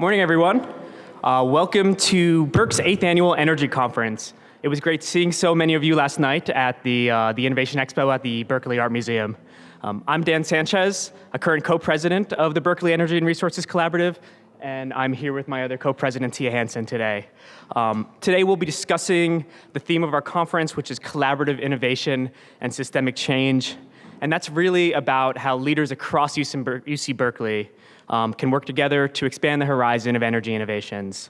Morning, everyone. Welcome to BERC's 8th Annual Energy Conference. It was great seeing so many of you last night at the Innovation Expo at the Berkeley Art Museum. I'm Dan Sanchez, a current co-president of the Berkeley Energy and Resources Collaborative, and I'm here with my other co-president, Tia Hansen, today. Today we'll be discussing the theme of our conference, which is collaborative innovation and systemic change. And that's really about how leaders across UC Berkeley can work together to expand the horizon of energy innovations.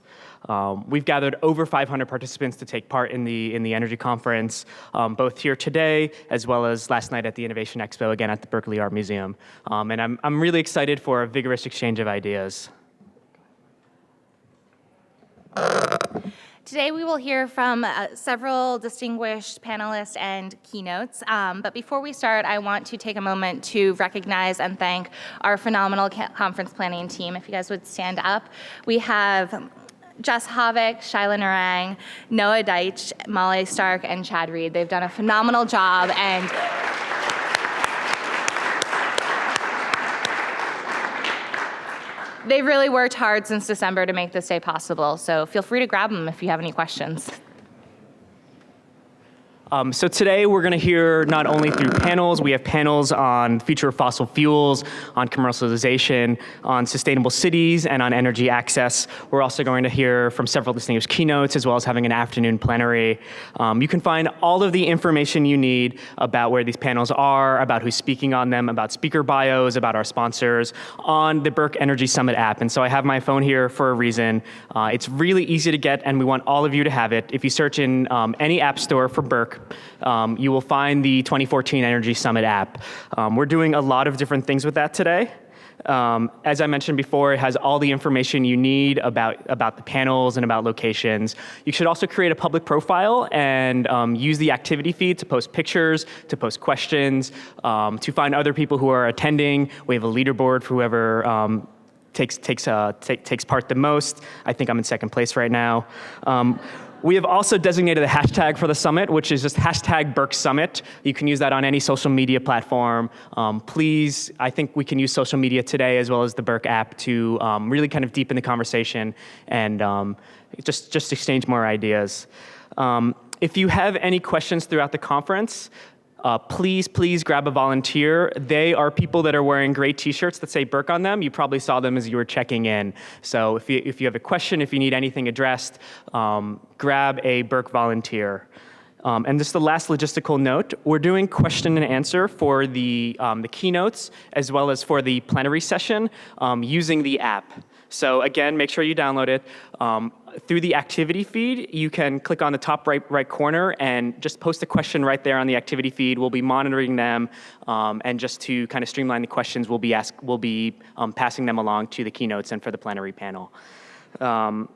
We've gathered over 500 participants to take part in the energy conference, both here today as well as last night at the Innovation Expo, again at the Berkeley Art Museum. And I'm really excited for a vigorous exchange of ideas. Today we will hear from several distinguished panelists and keynotes, but before we start, I want to take a moment to recognize and thank our phenomenal conference planning team. If you guys would stand up. We have Jess Havik, Shaila Narang, Noah Deitch, Molly Stark, and Chad Reed. They've done a phenomenal job, and they've really worked hard since December to make this day possible, so feel free to grab them if you have any questions. So today we're going to hear not only through panels, we have panels on the future of fossil fuels, on commercialization, on sustainable cities, and on energy access. We're also going to hear from several distinguished keynotes, as well as having an afternoon plenary. You can find all of the information you need about where these panels are, about who's speaking on them, about speaker bios, about our sponsors, on the BERC Energy Summit app. And so I have my phone here for a reason. It's really easy to get, and we want all of you to have it. If you search in any app store for BERC, you will find the 2014 Energy Summit app. We're doing a lot of different things with that today. As I mentioned before, it has all the information you need about the panels and about locations. You should also create a public profile and use the activity feed to post pictures, to post questions, to find other people who are attending. We have a leaderboard for whoever takes part the most. I think I'm in second place right now. We have also designated a hashtag for the summit, which is just hashtag BERC Summit. You can use that on any social media platform. Please, I think we can use social media today as well as the BERC app to really kind of deepen the conversation and just exchange more ideas. If you have any questions throughout the conference, please grab a volunteer. They are people that are wearing gray t-shirts that say BERC on them. You probably saw them as you were checking in. So if you have a question, if you need anything addressed, grab a BERC volunteer. And just the last logistical note, we're doing question and answer for the keynotes as well as for the plenary session using the app. So again, make sure you download it. Through the activity feed, you can click on the top right corner and just post a question right there on the activity feed. We'll be monitoring them, and just to kind of streamline the questions, we'll be passing them along to the keynotes and for the plenary panel. That's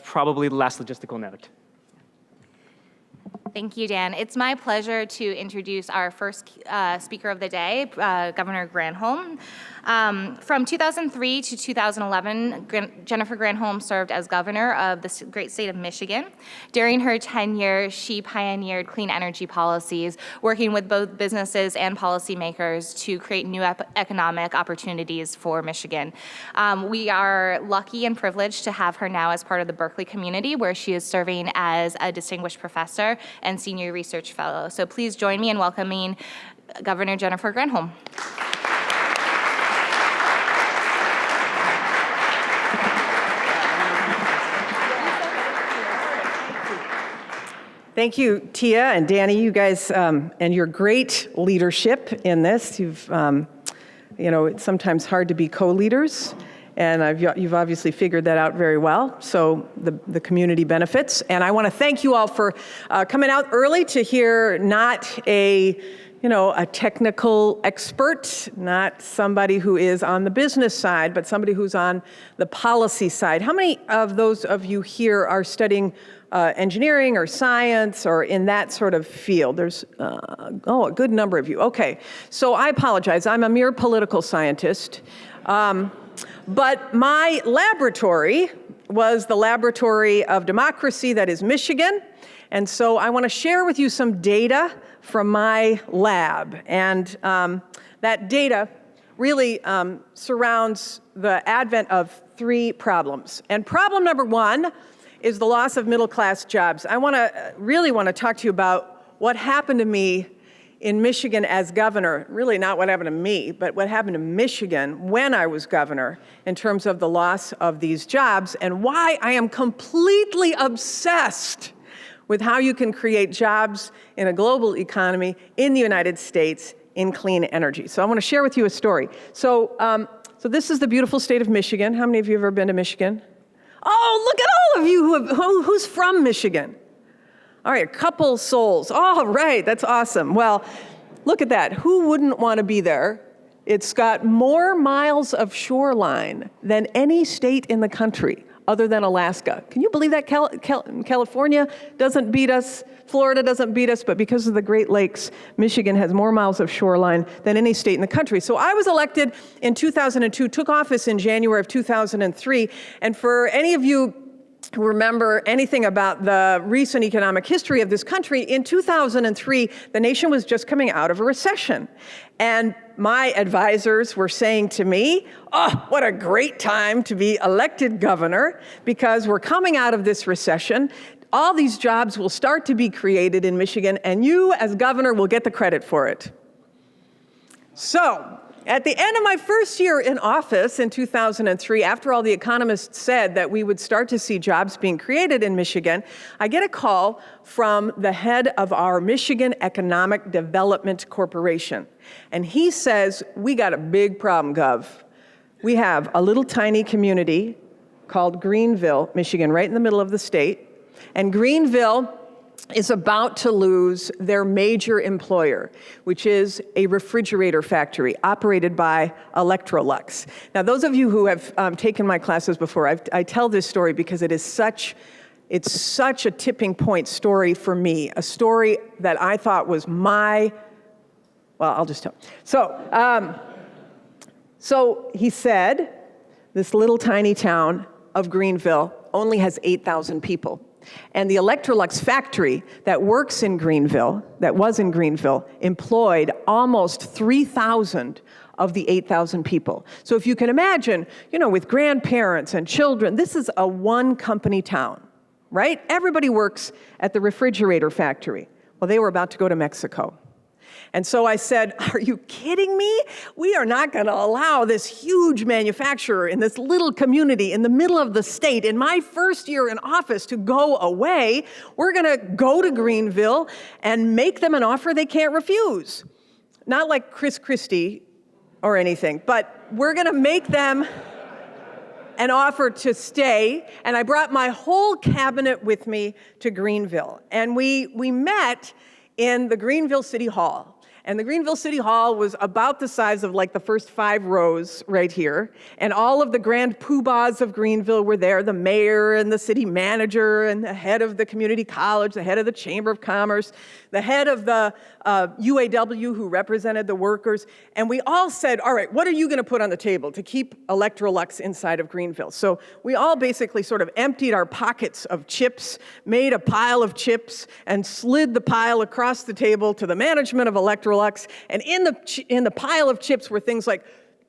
probably the last logistical note. Thank you, Dan. It's my pleasure to introduce our first speaker of the day, Governor Granholm. From 2003 to 2011, Jennifer Granholm served as governor of the great state of Michigan. During her tenure, she pioneered clean energy policies, working with both businesses and policymakers to create new economic opportunities for Michigan. We are lucky and privileged to have her now as part of the Berkeley community, where she is serving as a distinguished professor and senior research fellow. So please join me in welcoming Governor Jennifer Granholm. Thank you, Tia and Danny, you guys, and your great leadership in this. You've, it's sometimes hard to be co-leaders, and you've obviously figured that out very well, so the community benefits. And I want to thank you all for coming out early to hear not a technical expert, not somebody who is on the business side, but somebody who's on the policy side. How many of those of you here are studying engineering or science or in that sort of field? There's, a good number of you. Okay, so I apologize. I'm a mere political scientist. But my laboratory was the Laboratory of Democracy, that is Michigan. And so I want to share with you some data from my lab. And that data really surrounds the advent of three problems. And problem number one is the loss of middle-class jobs. I really want to talk to you about what happened to me in Michigan as governor. Really not what happened to me, but what happened to Michigan when I was governor in terms of the loss of these jobs, and why I am completely obsessed with how you can create jobs in a global economy in the United States in clean energy. So I want to share with you a story. So this is the beautiful state of Michigan. How many of you have ever been to Michigan? Oh, look at all of you who's from Michigan. All right, a couple souls. All right, that's awesome. Well, look at that. Who wouldn't want to be there? It's got more miles of shoreline than any state in the country other than Alaska. Can you believe that? California doesn't beat us, Florida doesn't beat us, but because of the Great Lakes, Michigan has more miles of shoreline than any state in the country. So I was elected in 2002, took office in January of 2003, and for any of you who remember anything about the recent economic history of this country, in 2003, the nation was just coming out of a recession. And my advisors were saying to me, oh, what a great time to be elected governor, because we're coming out of this recession. All these jobs will start to be created in Michigan, and you, as governor, will get the credit for it. So, at the end of my first year in office in 2003, after all the economists said that we would start to see jobs being created in Michigan, I get a call from the head of our Michigan Economic Development Corporation. And he says, we got a big problem, Gov. We have a little tiny community called Greenville, Michigan, right in the middle of the state. And Greenville is about to lose their major employer, which is a refrigerator factory operated by Electrolux. Now, those of you who have taken my classes before, I tell this story because it's such a tipping point story for me, a story that I thought was well, I'll just tell. So he said, this little tiny town of Greenville only has 8,000 people. And the Electrolux factory that was in Greenville, employed almost 3,000 of the 8,000 people. So if you can imagine, with grandparents and children, this is a one-company town, right? Everybody works at the refrigerator factory. Well, they were about to go to Mexico. And so I said, are you kidding me? We are not going to allow this huge manufacturer in this little community in the middle of the state in my first year in office to go away. We're going to go to Greenville and make them an offer they can't refuse. Not like Chris Christie or anything, but we're going to make them an offer to stay. And I brought my whole cabinet with me to Greenville. And we met in the Greenville City Hall. And the Greenville City Hall was about the size of like the first 5 rows right here. And all of the grand poobahs of Greenville were there, the mayor and the city manager and the head of the community college, the head of the Chamber of Commerce, the head of the UAW who represented the workers. And we all said, all right, what are you going to put on the table to keep Electrolux inside of Greenville? So we all basically sort of emptied our pockets of chips, made a pile of chips, and slid the pile across the table to the management of Electrolux. And in the pile of chips were things like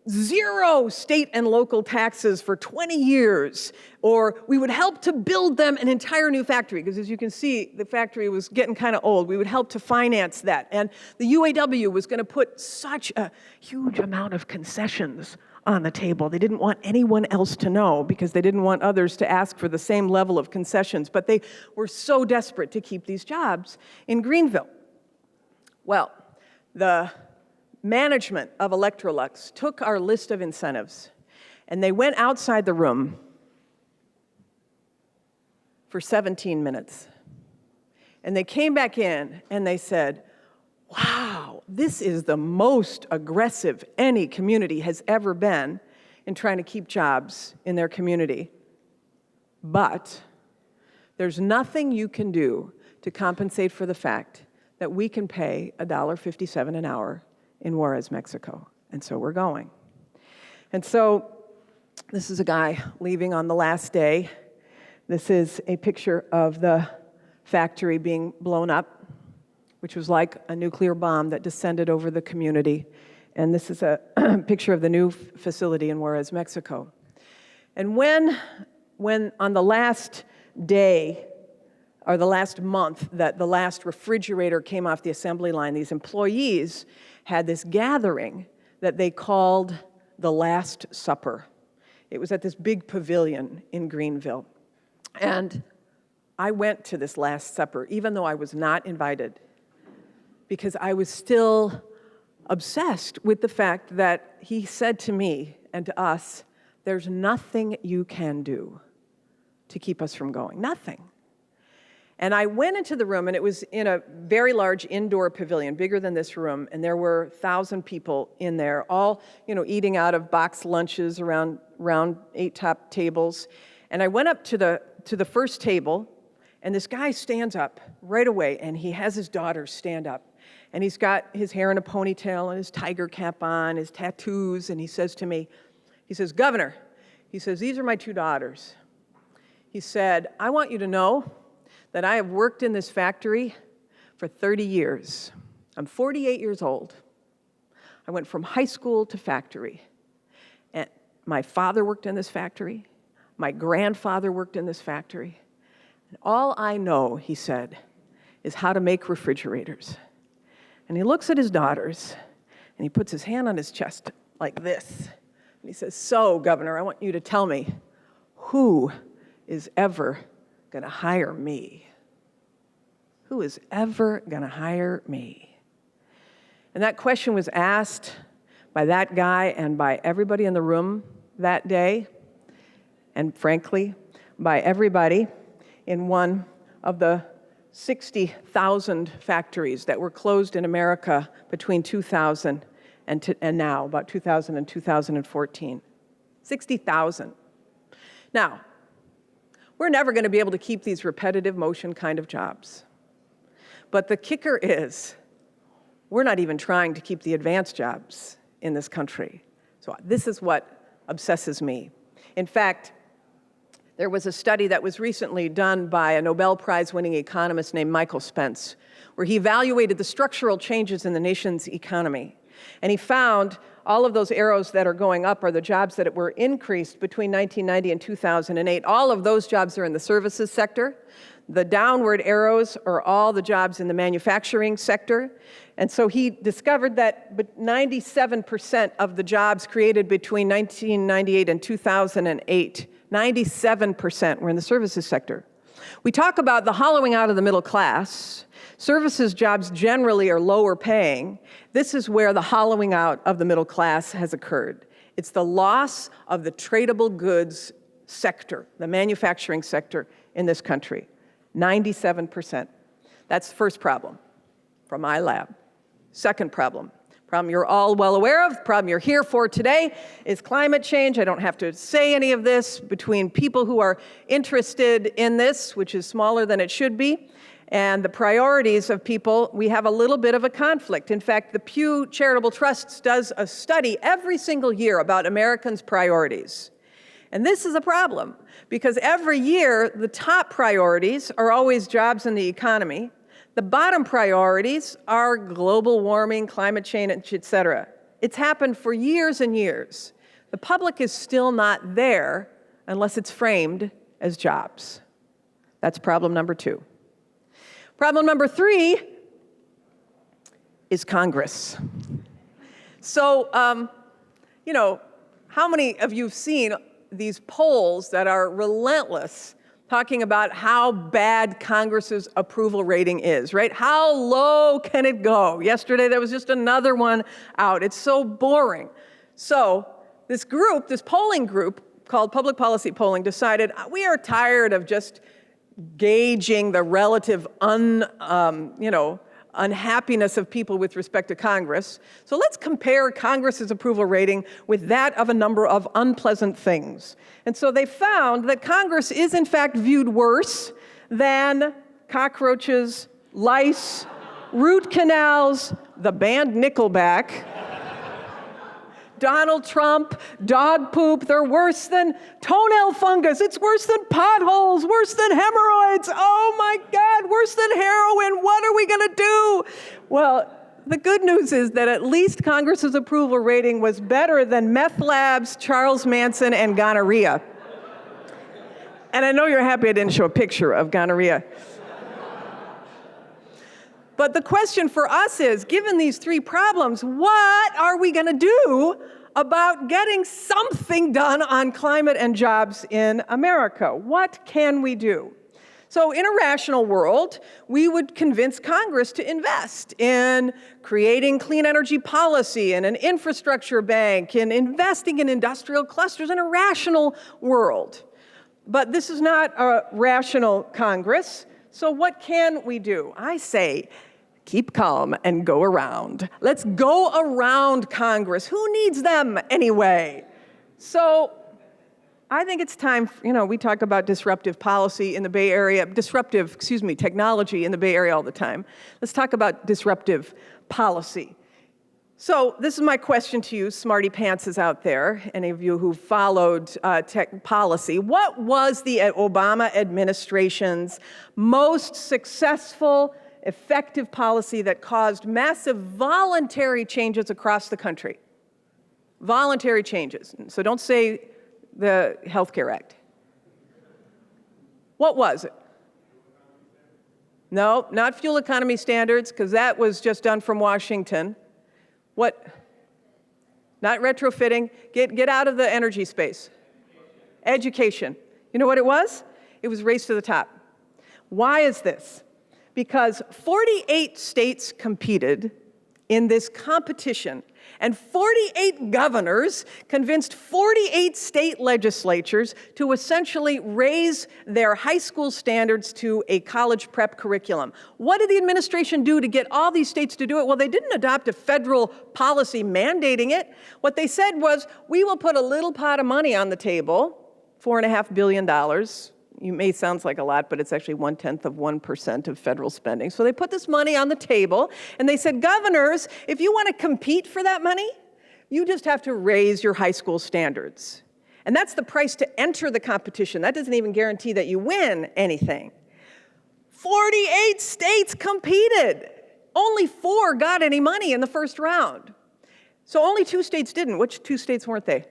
0 state and local taxes for 20 years, or we would help to build them an entire new factory, because as you can see, the factory was getting kind of old. We would help to finance that. And the UAW was going to put such a huge amount of concessions on the table. They didn't want anyone else to know because they didn't want others to ask for the same level of concessions, but they were so desperate to keep these jobs in Greenville. Well, the management of Electrolux took our list of incentives and they went outside the room for 17 minutes. And they came back in and they said, wow, this is the most aggressive any community has ever been in trying to keep jobs in their community. But there's nothing you can do to compensate for the fact that we can pay $1.57 an hour in Juarez, Mexico. And so we're going. And so this is a guy leaving on the last day. This is a picture of the factory being blown up, which was like a nuclear bomb that descended over the community And this is a picture of the new facility in Juarez, Mexico. And when on the last day, or the last month, that the last refrigerator came off the assembly line, these employees had this gathering that they called the Last Supper. It was at this big pavilion in Greenville. And I went to this Last Supper, even though I was not invited, because I was still obsessed with the fact that he said to me and to us, there's nothing you can do to keep us from going, nothing. And I went into the room, and it was in a very large indoor pavilion, bigger than this room, and there were 1,000 people in there, all eating out of box lunches around 8 top tables. And I went up to the first table, and this guy stands up right away, and he has his daughter stand up. And he's got his hair in a ponytail and his tiger cap on, his tattoos, and he says to me, he says, "Governor," he says, "these are my 2 daughters." He said, "I want you to know that I have worked in this factory for 30 years. I'm 48 years old. I went from high school to factory. And my father worked in this factory. My grandfather worked in this factory. And all I know," he said, "is how to make refrigerators." And he looks at his daughters, and he puts his hand on his chest like this. And he says, "So, Governor, I want you to tell me, who is ever going to hire me? Who is ever going to hire me?" And that question was asked by that guy and by everybody in the room that day, and frankly, by everybody in one of the 60,000 factories that were closed in America between 2000 and now, about 2000 and 2014. 60,000. Now, we're never going to be able to keep these repetitive motion kind of jobs. But the kicker is, we're not even trying to keep the advanced jobs in this country. So this is what obsesses me. In fact, there was a study that was recently done by a Nobel Prize-winning economist named Michael Spence, where he evaluated the structural changes in the nation's economy. And he found all of those arrows that are going up are the jobs that were increased between 1990 and 2008. All of those jobs are in the services sector. The downward arrows are all the jobs in the manufacturing sector. And so he discovered that 97% of the jobs created between 1998 and 2008, 97% were in the services sector. We talk about the hollowing out of the middle class. Services jobs generally are lower paying. This is where the hollowing out of the middle class has occurred. It's the loss of the tradable goods sector, the manufacturing sector in this country. 97%. That's the first problem from my lab. Second problem you're all well aware of, problem you're here for today, is climate change. I don't have to say any of this. Between people who are interested in this, which is smaller than it should be, and the priorities of people, we have a little bit of a conflict. In fact, the Pew Charitable Trust does a study every single year about Americans' priorities. And this is a problem, because every year, the top priorities are always jobs in the economy. The bottom priorities are global warming, climate change, et cetera. It's happened for years and years. The public is still not there unless it's framed as jobs. That's problem number 2. Problem number 3 is Congress. So, how many of you have seen these polls that are relentless, talking about how bad Congress's approval rating is, right? How low can it go? Yesterday, there was just another one out. It's so boring. So this polling group called Public Policy Polling, decided we are tired of just gauging the relative unhappiness of people with respect to Congress. So let's compare Congress's approval rating with that of a number of unpleasant things. And so they found that Congress is in fact viewed worse than cockroaches, lice, root canals, the band Nickelback, Donald Trump, dog poop. They're worse than toenail fungus. It's worse than potholes, worse than hemorrhoids. Oh my God, worse than heroin. What are we going to do? Well, the good news is that at least Congress's approval rating was better than meth labs, Charles Manson, and gonorrhea. And I know you're happy I didn't show a picture of gonorrhea. But the question for us is, given these three problems, what are we going to do about getting something done on climate and jobs in America? What can we do? So in a rational world, we would convince Congress to invest in creating clean energy policy and an infrastructure bank and investing in industrial clusters in a rational world. But this is not a rational Congress, so what can we do? I say, keep calm and go around. Let's go around Congress. Who needs them anyway? So I think it's time, we talk about disruptive policy in the Bay Area, technology in the Bay Area all the time. Let's talk about disruptive policy. So this is my question to you, smarty pantses out there, any of you who followed tech policy. What was the Obama administration's most successful, effective policy that caused massive voluntary changes across the country? Voluntary changes. So don't say the Health Care Act. What was it? No, not fuel economy standards, because that was just done from Washington. What? Not retrofitting. Get out of the energy space. Education. You know what it was? It was race to the top. Why is this? Because 48 states competed in this competition, and 48 governors convinced 48 state legislatures to essentially raise their high school standards to a college prep curriculum. What did the administration do to get all these states to do it? Well, they didn't adopt a federal policy mandating it. What they said was, we will put a little pot of money on the table, $4.5 billion. You may sound like a lot, but it's actually 0.1% of federal spending. So they put this money on the table, and they said, governors, if you want to compete for that money, you just have to raise your high school standards. And that's the price to enter the competition. That doesn't even guarantee that you win anything. 48 states competed. Only 4 got any money in the first round. So only 2 states didn't. Which 2 states weren't they?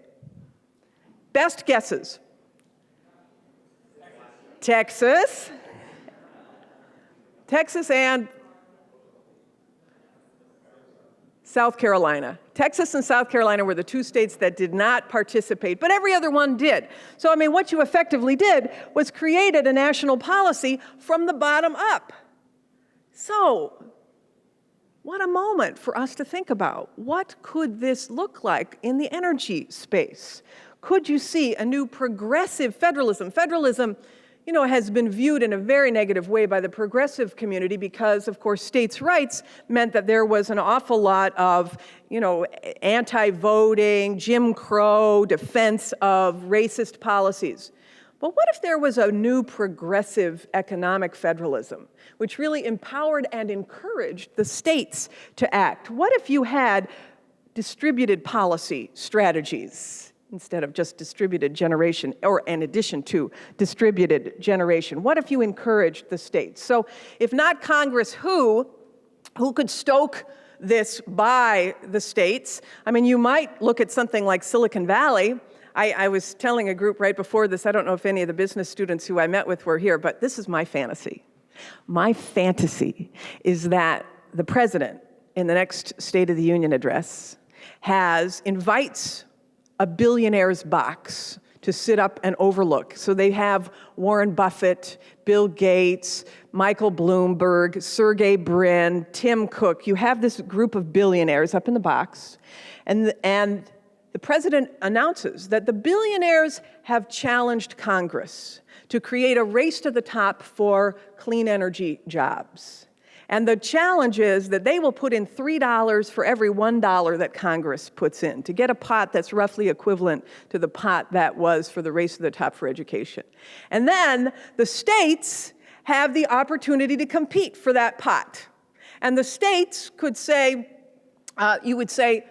Best guesses. Texas and South Carolina. Texas and South Carolina were the 2 states that did not participate, but every other one did. So, what you effectively did was created a national policy from the bottom up. So, what a moment for us to think about. What could this look like in the energy space? Could you see a new progressive federalism? Federalism, has been viewed in a very negative way by the progressive community because, of course, states' rights meant that there was an awful lot of, anti-voting, Jim Crow, defense of racist policies. But what if there was a new progressive economic federalism, which really empowered and encouraged the states to act? What if you had distributed policy strategies instead of just distributed generation, or in addition to distributed generation? What if you encouraged the states? So if not Congress, who could stoke this by the states? You might look at something like Silicon Valley. I was telling a group right before this, I don't know if any of the business students who I met with were here, but this is my fantasy. My fantasy is that the president, in the next State of the Union address, invites a billionaire's box to sit up and overlook. So they have Warren Buffett, Bill Gates, Michael Bloomberg, Sergey Brin, Tim Cook. You have this group of billionaires up in the box, and the president announces that the billionaires have challenged Congress to create a race to the top for clean energy jobs. And the challenge is that they will put in $3 for every $1 that Congress puts in to get a pot that's roughly equivalent to the pot that was for the race to the top for education. And then the states have the opportunity to compete for that pot. And the states could say, you would say,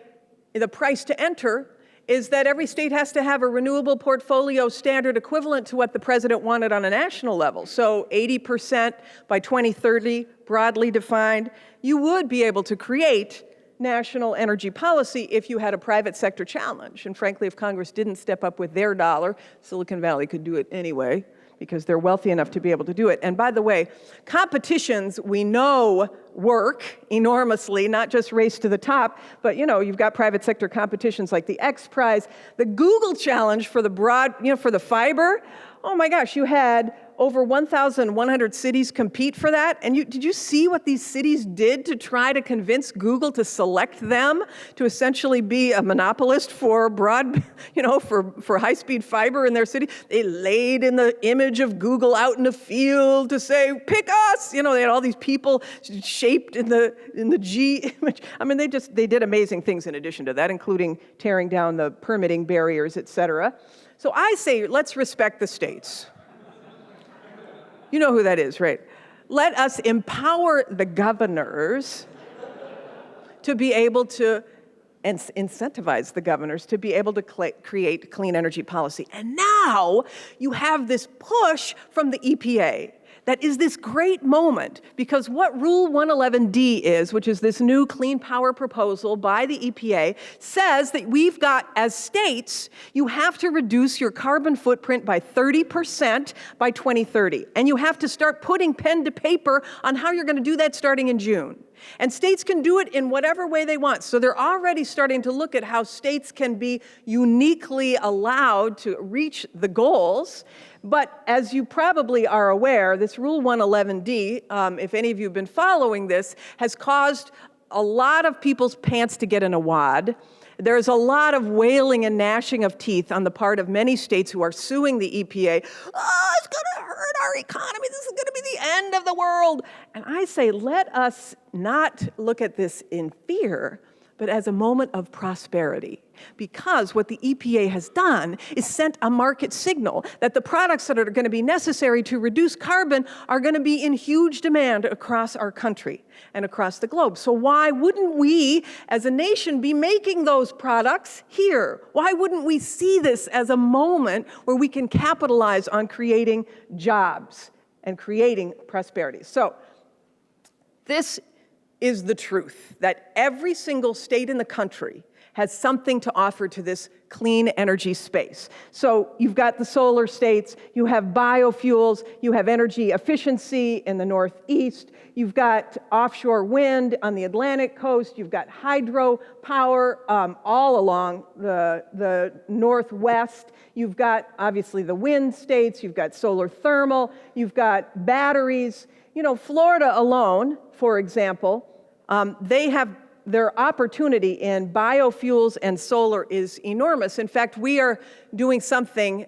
the price to enter is that every state has to have a renewable portfolio standard equivalent to what the president wanted on a national level. So 80% by 2030, broadly defined. You would be able to create national energy policy if you had a private sector challenge. And frankly, if Congress didn't step up with their dollar, Silicon Valley could do it anyway, because they're wealthy enough to be able to do it. And by the way, competitions we know work enormously, not just race to the top, but you've got private sector competitions like the X Prize, the Google Challenge for the for the fiber. Oh my gosh, you had over 1,100 cities compete for that. And did you see what these cities did to try to convince Google to select them to essentially be a monopolist for for high-speed fiber in their city? They laid in the image of Google out in the field to say, pick us. They had all these people shaped in the G image. I mean, they did amazing things in addition to that, including tearing down the permitting barriers, et cetera. So I say, let's respect the states. You know who that is, right? Let us empower the governors to be able to, and incentivize the governors to be able to create clean energy policy. And now you have this push from the EPA. That is this great moment, because what Rule 111D is, which is this new clean power proposal by the EPA, says that we've got, as states, you have to reduce your carbon footprint by 30% by 2030. And you have to start putting pen to paper on how you're going to do that starting in June. And states can do it in whatever way they want. So they're already starting to look at how states can be uniquely allowed to reach the goals. But as you probably are aware, this Rule 111D, if any of you have been following this, has caused a lot of people's pants to get in a wad. There's a lot of wailing and gnashing of teeth on the part of many states who are suing the EPA. Oh, it's going to hurt our economy. This is going to be the end of the world. And I say, let us not look at this in fear, but as a moment of prosperity. Because what the EPA has done is sent a market signal that the products that are going to be necessary to reduce carbon are going to be in huge demand across our country and across the globe. So why wouldn't we, as a nation, be making those products here? Why wouldn't we see this as a moment where we can capitalize on creating jobs and creating prosperity? So this is the truth, that every single state in the country has something to offer to this clean energy space. So you've got the solar states, you have biofuels, you have energy efficiency in the Northeast, you've got offshore wind on the Atlantic coast, you've got hydro power all along the Northwest, you've got obviously the wind states, you've got solar thermal, you've got batteries. Florida alone, for example, they have their opportunity in biofuels and solar is enormous. In fact, we are doing something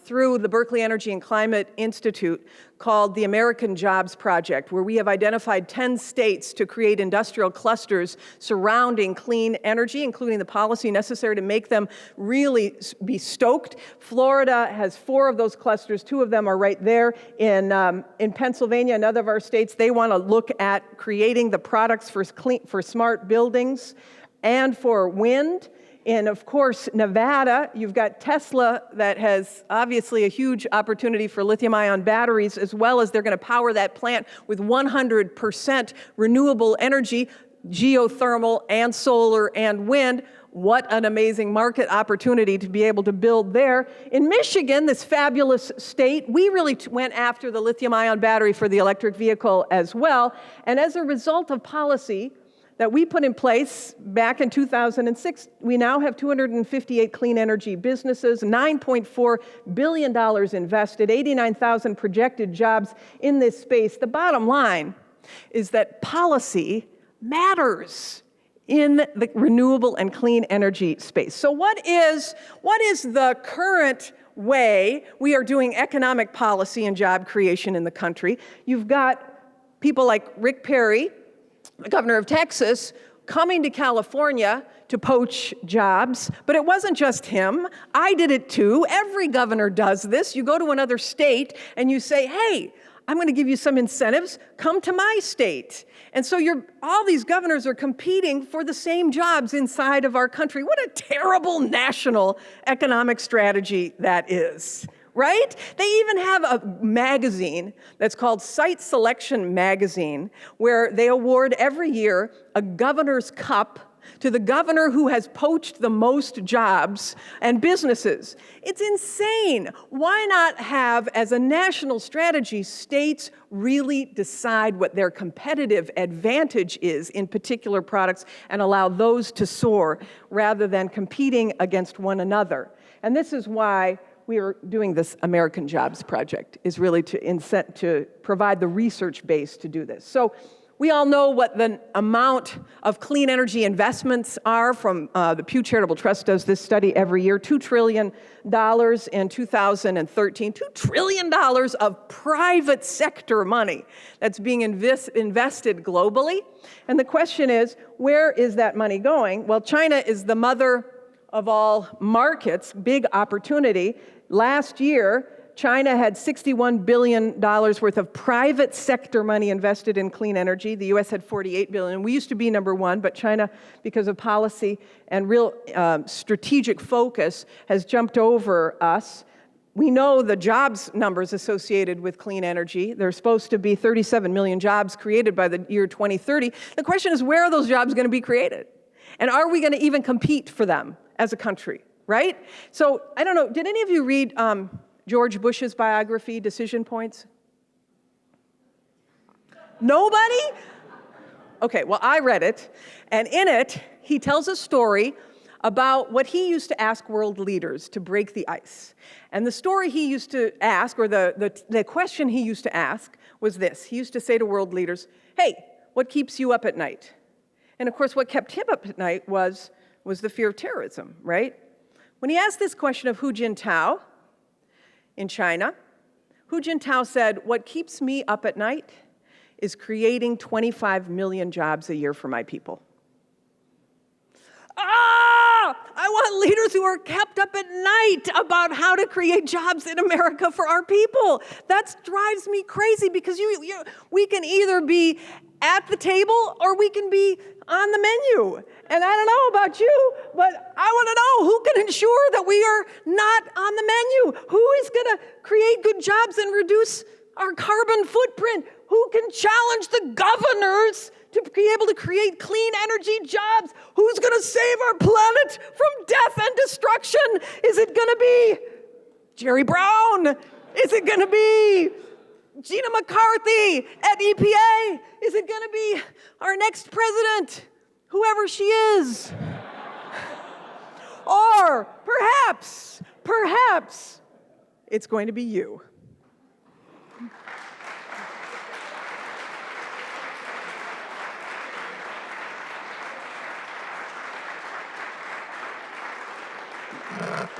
through the Berkeley Energy and Climate Institute called the American Jobs Project, where we have identified 10 states to create industrial clusters surrounding clean energy, including the policy necessary to make them really be stoked. Florida has 4 of those clusters. 2 of them are right there. In Pennsylvania, another of our states, they want to look at creating the products for smart buildings and for wind. And of course, Nevada, you've got Tesla that has obviously a huge opportunity for lithium-ion batteries, as well as they're going to power that plant with 100% renewable energy, geothermal and solar and wind. What an amazing market opportunity to be able to build there. In Michigan, this fabulous state, we really went after the lithium-ion battery for the electric vehicle as well. And as a result of policy that we put in place back in 2006, we now have 258 clean energy businesses, $9.4 billion invested, 89,000 projected jobs in this space. The bottom line is that policy matters in the renewable and clean energy space. So what is the current way we are doing economic policy and job creation in the country? You've got people like Rick Perry, the governor of Texas, coming to California to poach jobs. But it wasn't just him. I did it too. Every governor does this. You go to another state and you say, hey, I'm going to give you some incentives. Come to my state. And so all these governors are competing for the same jobs inside of our country. What a terrible national economic strategy that is, right? They even have a magazine that's called Site Selection Magazine, where they award every year a governor's cup to the governor who has poached the most jobs and businesses. It's insane. Why not have, as a national strategy, states really decide what their competitive advantage is in particular products and allow those to soar rather than competing against one another? And this is why we are doing this American Jobs Project, is really to provide the research base to do this. So we all know what the amount of clean energy investments are from the Pew Charitable Trust does this study every year, $2 trillion in 2013, $2 trillion of private sector money that's being invested globally. And the question is, where is that money going? Well, China is the mother of all markets, big opportunity. Last year, China had $61 billion worth of private sector money invested in clean energy. The US had $48 billion. We used to be number one, but China, because of policy and real strategic focus, has jumped over us. We know the jobs numbers associated with clean energy. There's supposed to be 37 million jobs created by the year 2030. The question is, where are those jobs going to be created? And are we going to even compete for them as a country, right? So, I don't know, did any of you read George Bush's biography, Decision Points? Nobody? Okay, well, I read it, and in it, he tells a story about what he used to ask world leaders to break the ice. And the story he used to ask, or the question he used to ask, was this. He used to say to world leaders, hey, what keeps you up at night? And of course, what kept him up at night was the fear of terrorism, right? When he asked this question of Hu Jintao in China, Hu Jintao said, what keeps me up at night is creating 25 million jobs a year for my people. I want leaders who are kept up at night about how to create jobs in America for our people. That drives me crazy because we can either be at the table or we can be on the menu. And I don't know about you, but I want to know who can ensure that we are not on the menu. Who is going to create good jobs and reduce our carbon footprint? Who can challenge the governors to be able to create clean energy jobs? Who's going to save our planet from death and destruction? Is it going to be Jerry Brown? Is it going to be Gina McCarthy at EPA? Is it going to be our next president, whoever she is? Or perhaps, it's going to be you.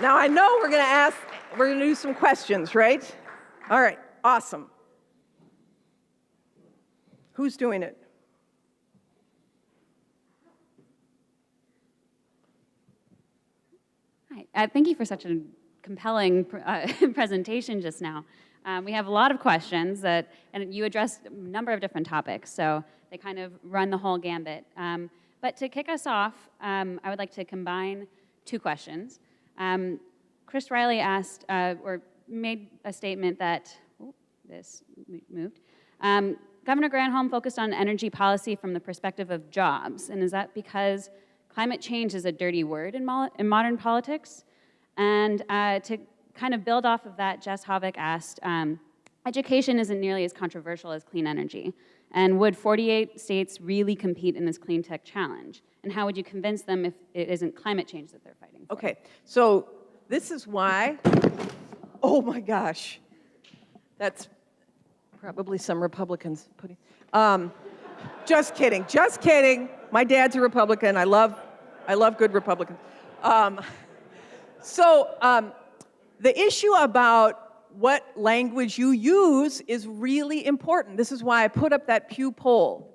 Now, I know we're going to do some questions, right? All right, awesome. Who's doing it? Hi, thank you for such a compelling presentation just now. We have a lot of questions and you addressed a number of different topics, so they kind of run the whole gambit. But to kick us off, I would like to combine two questions. Chris Riley asked, or made a statement that, this moved. Governor Granholm focused on energy policy from the perspective of jobs, and is that because climate change is a dirty word in modern politics? And to kind of build off of that, Jess Havik asked, education isn't nearly as controversial as clean energy, and would 48 states really compete in this clean tech challenge? And how would you convince them if it isn't climate change that they're fighting for? Okay, so this is why, oh my gosh, that's probably some Republicans putting, just kidding. My dad's a Republican. I love good Republicans. The issue about what language you use is really important. This is why I put up that Pew poll.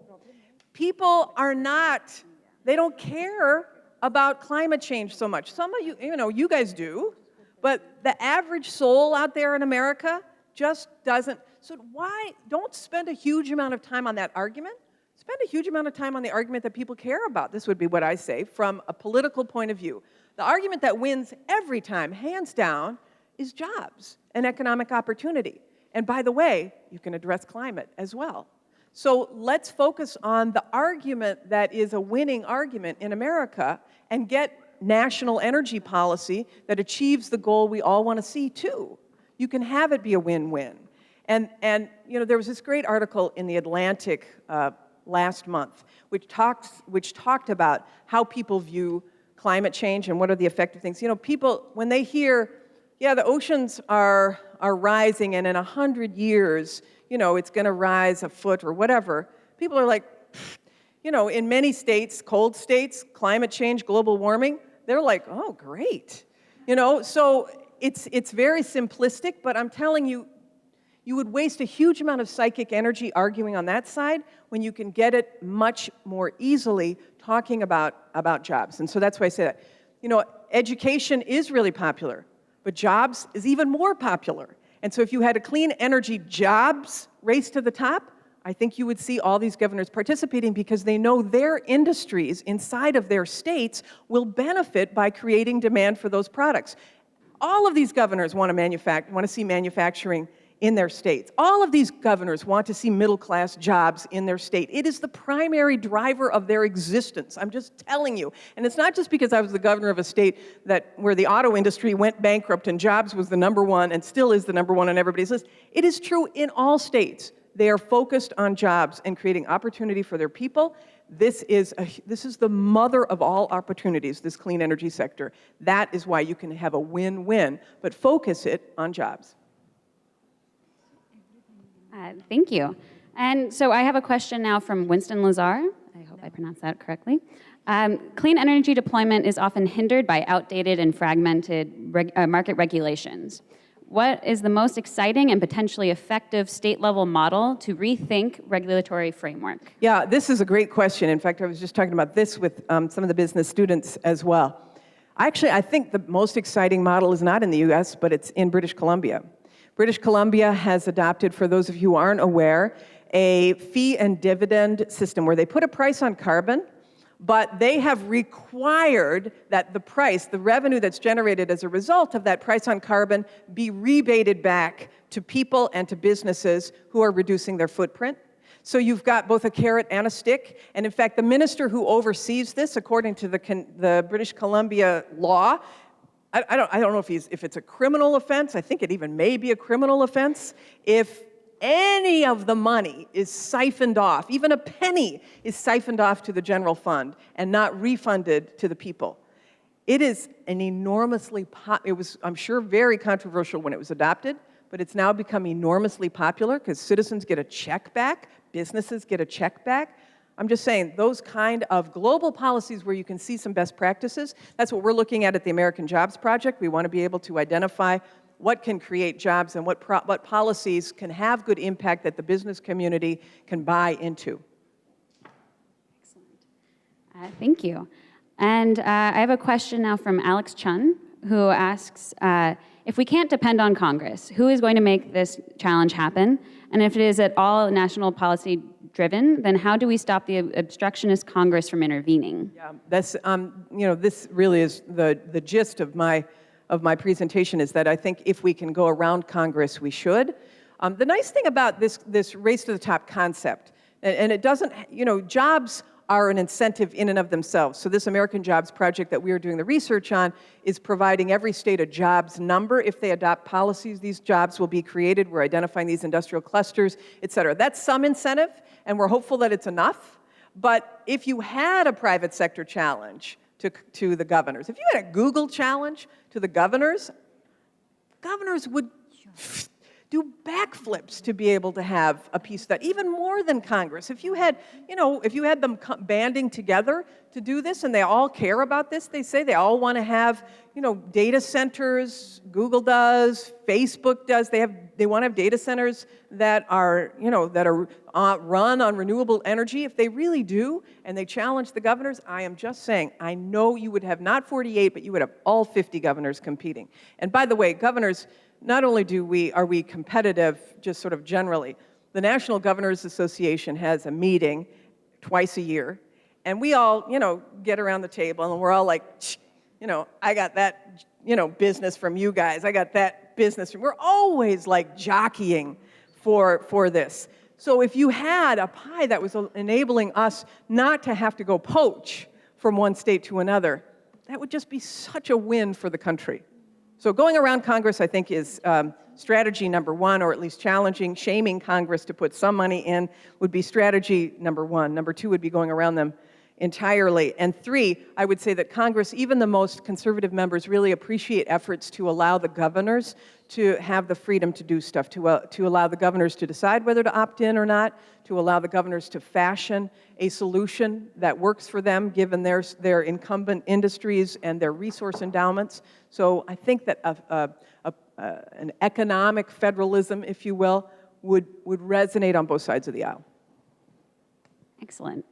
People are not, they don't care about climate change so much. Some of you, you guys do, but the average soul out there in America just doesn't. So why don't spend a huge amount of time on that argument? Spend a huge amount of time on the argument that people care about. This would be what I say from a political point of view. The argument that wins every time, hands down, is jobs and economic opportunity. And by the way, you can address climate as well. So let's focus on the argument that is a winning argument in America and get national energy policy that achieves the goal we all want to see too. You can have it be a win-win. And you know, there was this great article in The Atlantic last month which talked about how people view climate change and what are the effective things. You know, people, when they hear, yeah, the oceans are rising and in 100 years, you know, it's going to rise a foot or whatever, people are like, you know, in many states, cold states, climate change, global warming, they're like, oh, great. You know, so it's very simplistic, but I'm telling you, you would waste a huge amount of psychic energy arguing on that side when you can get it much more easily talking about jobs. And so that's why I say that. You know, education is really popular, but jobs is even more popular. And so if you had a clean energy jobs race to the top, I think you would see all these governors participating because they know their industries inside of their states will benefit by creating demand for those products. All of these governors want to see manufacturing in their states. All of these governors want to see middle-class jobs in their state. It is the primary driver of their existence. I'm just telling you. And it's not just because I was the governor of a state where the auto industry went bankrupt and jobs was the -- and still is the #1 on everybody's list. It is true in all states. They are focused on jobs and creating opportunity for their people. This is the mother of all opportunities, this clean energy sector. That is why you can have a win-win, but focus it on jobs. Thank you. And so I have a question now from Winston Lazar. I hope I pronounced that correctly. Clean energy deployment is often hindered by outdated and fragmented market regulations. What is the most exciting and potentially effective state-level model to rethink regulatory framework? Yeah, this is a great question. In fact, I was just talking about this with some of the business students as well. Actually, I think the most exciting model is not in the US, but it's in British Columbia. British Columbia has adopted, for those of you who aren't aware, a fee and dividend system where they put a price on carbon, but they have required that the price, the revenue that's generated as a result of that price on carbon, be rebated back to people and to businesses who are reducing their footprint. So you've got both a carrot and a stick. And in fact, the minister who oversees this, according to the British Columbia law, I don't know if it's a criminal offense. I think it even may be a criminal offense if any of the money is siphoned off, even a penny is siphoned off to the general fund and not refunded to the people. It is an enormously, it was, I'm sure, very controversial when it was adopted, but it's now become enormously popular because citizens get a check back, businesses get a check back. I'm just saying, those kind of global policies where you can see some best practices, that's what we're looking at the American Jobs Project. We want to be able to identify what can create jobs and what policies can have good impact that the business community can buy into. Excellent. Thank you. And I have a question now from Alex Chun, who asks, if we can't depend on Congress, who is going to make this challenge happen? And if it is at all national policy driven, then how do we stop the obstructionist Congress from intervening? Yeah, that's, this really is the gist of my presentation, is that I think if we can go around Congress, we should. The nice thing about this race to the top concept, and it doesn't, jobs are an incentive in and of themselves. So this American Jobs Project that we are doing the research on is providing every state a jobs number. If they adopt policies, these jobs will be created. We're identifying these industrial clusters, et cetera. That's some incentive, and we're hopeful that it's enough. But if you had a private sector challenge to the governors, if you had a Google challenge to the governors would do backflips to be able to have a piece of that, even more than Congress. If you had, if you had them banding together to do this, and they all care about this, they say they all want to have, data centers. Google does, Facebook does. They want to have data centers that are, run on renewable energy. If they really do, and they challenge the governors, I am just saying, I know you would have not 48, but you would have all 50 governors competing. And by the way, governors, not only are we competitive just sort of generally, the National Governors Association has a meeting twice a year, and we all, get around the table, and we're all like, I got that, business from you guys. I got that business. We're always like jockeying for this. So if you had a pie that was enabling us not to have to go poach from one state to another, that would just be such a win for the country. So going around Congress, I think, is strategy number one, or at least shaming Congress to put some money in would be strategy number one. Number two would be going around them entirely. And three, I would say that Congress, even the most conservative members, really appreciate efforts to allow the governors to have the freedom to do stuff, to allow the governors to decide whether to opt in or not, to allow the governors to fashion a solution that works for them, given their incumbent industries and their resource endowments. So I think that an economic federalism, if you will, would resonate on both sides of the aisle. Excellent.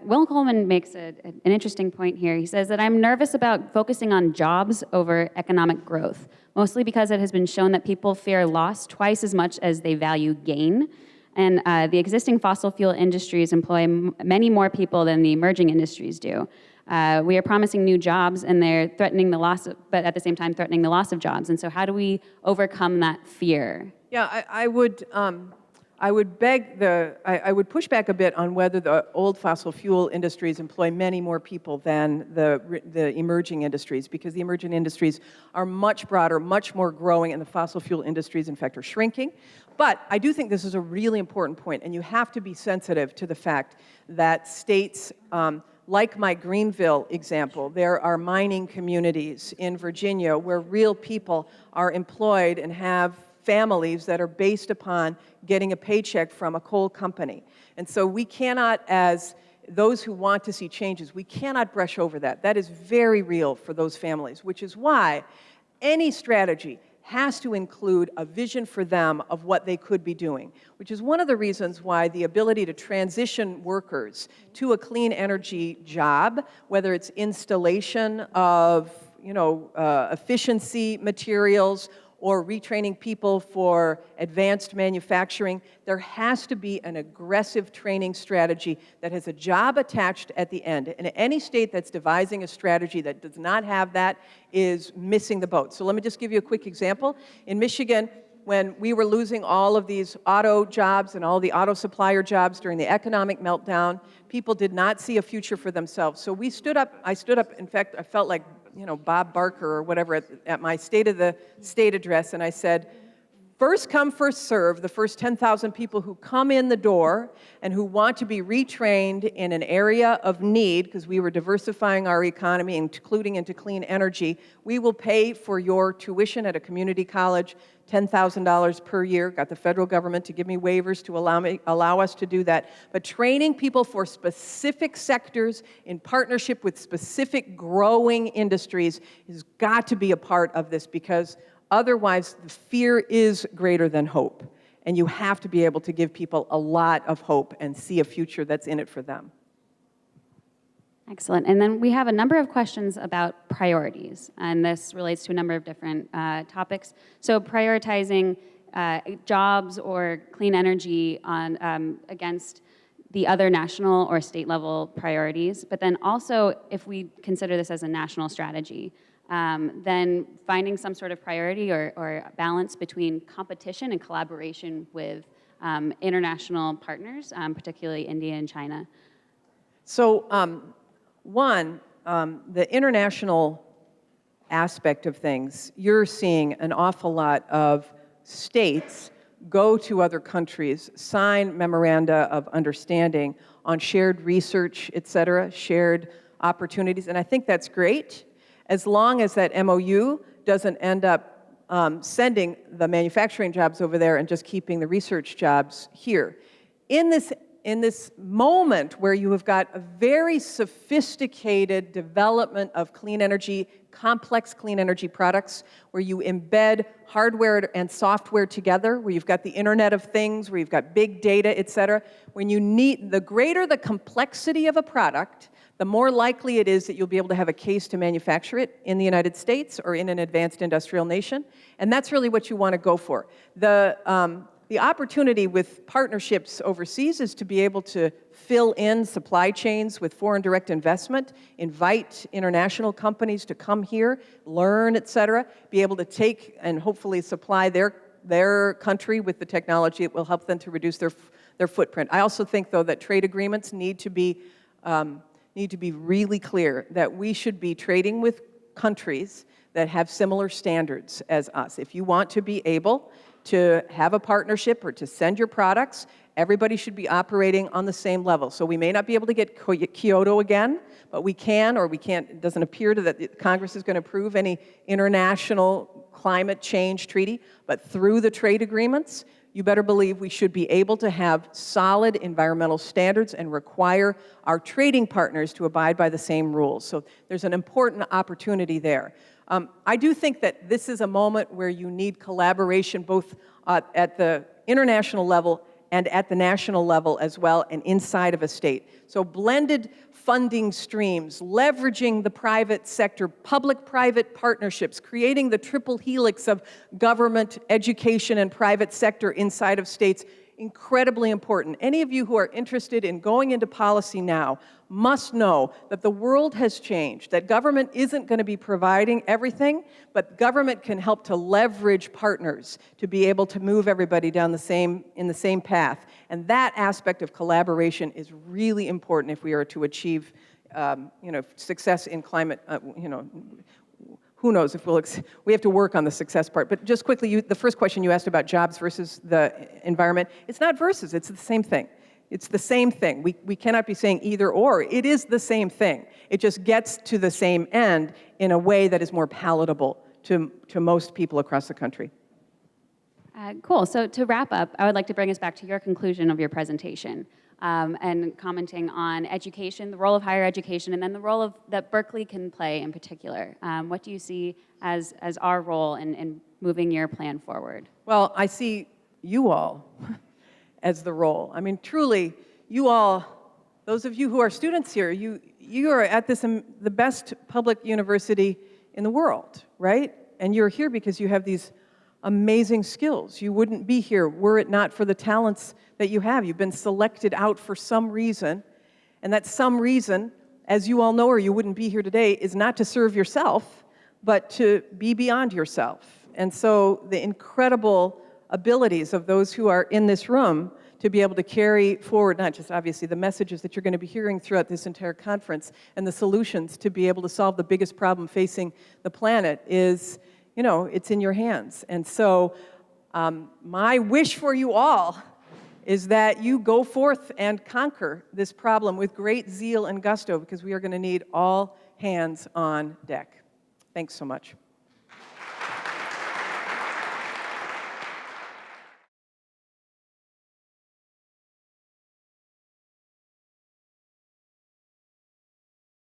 Will Coleman makes an interesting point here. He says that I'm nervous about focusing on jobs over economic growth, mostly because it has been shown that people fear loss twice as much as they value gain. And the existing fossil fuel industries employ many more people than the emerging industries do. We are promising new jobs, and they're threatening the loss of, but at the same time threatening the loss of jobs. And so how do we overcome that fear? Yeah, I would push back a bit on whether the old fossil fuel industries employ many more people than the emerging industries, because the emerging industries are much broader, much more growing, and the fossil fuel industries, in fact, are shrinking. But I do think this is a really important point, and you have to be sensitive to the fact that states, like my Greenville example, there are mining communities in Virginia where real people are employed and have families that are based upon getting a paycheck from a coal company. And so we cannot, as those who want to see changes, we cannot brush over that. That is very real for those families, which is why any strategy has to include a vision for them of what they could be doing, which is one of the reasons why the ability to transition workers to a clean energy job, whether it's installation of efficiency materials or retraining people for advanced manufacturing, there has to be an aggressive training strategy that has a job attached at the end. And any state that's devising a strategy that does not have that is missing the boat. So let me just give you a quick example. In Michigan, when we were losing all of these auto jobs and all the auto supplier jobs during the economic meltdown, people did not see a future for themselves. So I stood up, in fact, I felt like Bob Barker or whatever at my State of the State address, and I said, first come, first serve, the first 10,000 people who come in the door and who want to be retrained in an area of need, because we were diversifying our economy, including into clean energy, we will pay for your tuition at a community college, $10,000 per year. Got the federal government to give me waivers to allow us to do that. But training people for specific sectors in partnership with specific growing industries has got to be a part of this, because otherwise the fear is greater than hope. And you have to be able to give people a lot of hope and see a future that's in it for them. Excellent. And then we have a number of questions about priorities, and this relates to a number of different topics. So prioritizing jobs or clean energy on against the other national or state level priorities, but then also if we consider this as a national strategy, then finding some sort of priority or balance between competition and collaboration with international partners, particularly India and China. So the international aspect of things, you're seeing an awful lot of states go to other countries, sign memoranda of understanding on shared research, et cetera, shared opportunities, and I think that's great, as long as that MOU doesn't end up sending the manufacturing jobs over there and just keeping the research jobs here. In this moment where you have got a very sophisticated development of clean energy complex clean energy products where you embed hardware and software together, where you've got the Internet of Things, where you've got big data, et cetera. When you need, the greater the complexity of a product, the more likely it is that you'll be able to have a case to manufacture it in the United States or in an advanced industrial nation. And that's really what you want to go for. The opportunity with partnerships overseas is to be able to fill in supply chains with foreign direct investment, invite international companies to come here, learn, et cetera, be able to take and hopefully supply their country with the technology that will help them to reduce their footprint. I also think, though, that trade agreements need to be really clear that we should be trading with countries that have similar standards as us. If you want to be able to have a partnership or to send your products, everybody should be operating on the same level. So we may not be able to get Kyoto again, but we can, or we can't. It doesn't appear that Congress is going to approve any international climate change treaty, but through the trade agreements, you better believe we should be able to have solid environmental standards and require our trading partners to abide by the same rules. So there's an important opportunity there. I do think that this is a moment where you need collaboration both at the international level and at the national level as well, and inside of a state. So blended funding streams, leveraging the private sector, public-private partnerships, creating the triple helix of government, education, and private sector inside of states, incredibly important. Any of you who are interested in going into policy now must know that the world has changed, that government isn't going to be providing everything, but government can help to leverage partners to be able to move everybody down in the same path. And that aspect of collaboration is really important if we are to achieve success in climate, who knows if we have to work on the success part. But just quickly, the first question you asked about jobs versus the environment, it's not versus, it's the same thing. It's the same thing. We cannot be saying either or. It is the same thing. It just gets to the same end in a way that is more palatable to most people across the country. Cool. So to wrap up, I would like to bring us back to your conclusion of your presentation and commenting on education, the role of higher education, and then the role that Berkeley can play in particular. What do you see as our role in moving your plan forward? Well, I see you all as the role. I mean, truly, you all, those of you who are students here, you are at the best public university in the world, right? And you're here because you have these amazing skills. You wouldn't be here were it not for the talents that you have. You've been selected out for some reason, and that some reason, as you all know, or you wouldn't be here today, is not to serve yourself, but to be beyond yourself. And so the incredible abilities of those who are in this room to be able to carry forward, not just obviously the messages that you're going to be hearing throughout this entire conference, and the solutions to be able to solve the biggest problem facing the planet is, it's in your hands. And so my wish for you all is that you go forth and conquer this problem with great zeal and gusto, because we are going to need all hands on deck. Thanks so much.